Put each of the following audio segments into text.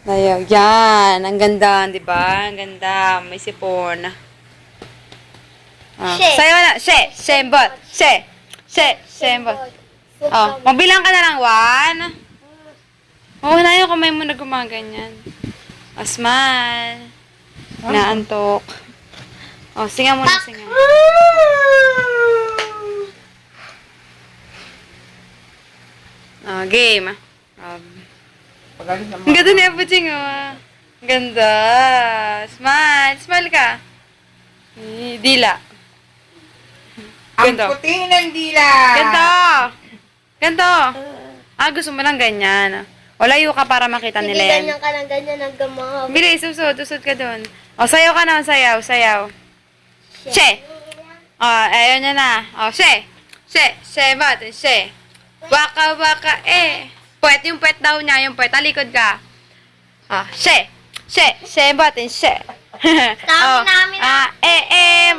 Sayaw. Yan. Ang ganda, di ba? Ang ganda. May sipon. Oh. Sayaw na. She. Shembot. She. She. Shembot. Oh. Magbilang ka na lang. 1. Oh, na yung kamay mo na gumaganyan. Oh, smile. Naantok. Oh, singa muna, singa. Oh, game. Ang ganda ni Apuching, oh. Ang ganda. Smile. Smile ka. Dila. Ang puti ng dila. Ganto. Ganto. Gusto mo lang ganyan. O, layo ka para makita nila yan. Ganyan ka lang, ganyan ang gamahab. Bilis, usod ka dun. O, sayaw ka na, sayaw. She. O, ayun niya na. O, she. She, ba't? She. Waka, Puwet, yung puwet daw niya, yung puwet. Talikod ka. O, she. She, ba't? She. Namin.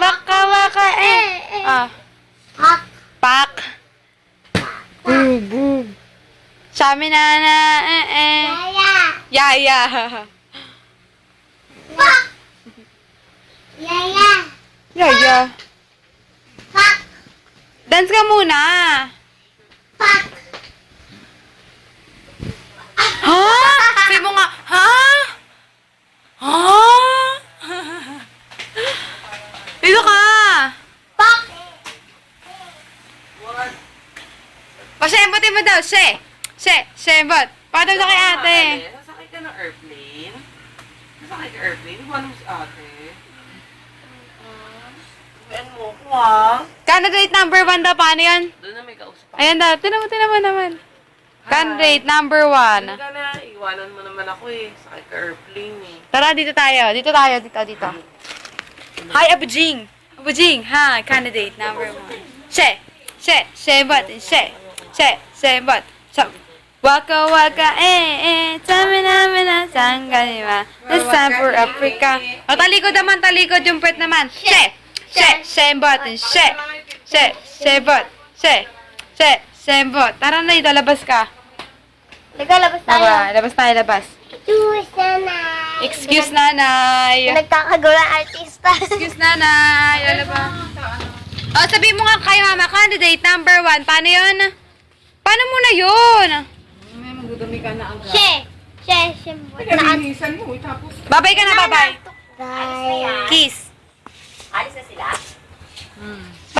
Waka, Hak. Pak. Boo. Sami na, Yaya. Pak. Yaya. Yaya. Pak. Dance ka muna. Pak. Ha? Sabi mo nga, ha? Dito ka. Pak. Pasyembotin mo daw, Shembot. Pakadaw na kay ate. Sasakay ka ng airplane? Sasakay ka airplane? Iwan mo si ate. Iwan mo ko Candidate number 1 daw, paano yan? Doon na may kausap ako. Ayan daw, tinan mo naman. Candidate number 1. Ka na, iwanan mo naman ako eh. Sakay ka airplane eh. Tara, dito tayo. Dito. Hi, Abujing. Hi, candidate number 1. Shembot, Shembot. Waka, tamina, sanggalima. This time for Africa. O, talikod yung puwet naman. Shembot, Shembot. Tara na dito, labas ka. Liga, labas tayo. Labas. Excuse, nanay. Excuse, nanay. Nagkakagulang artista. Excuse, nanay. Ano ba? O, sabihin mo nga kay mama, candidate number 1. Paano yun? Paano muna yun? May magdudumi ka na agad. She. Pinalinisan mo tapos. Babay ka na, babay. Bye. Kiss. Alis na sila?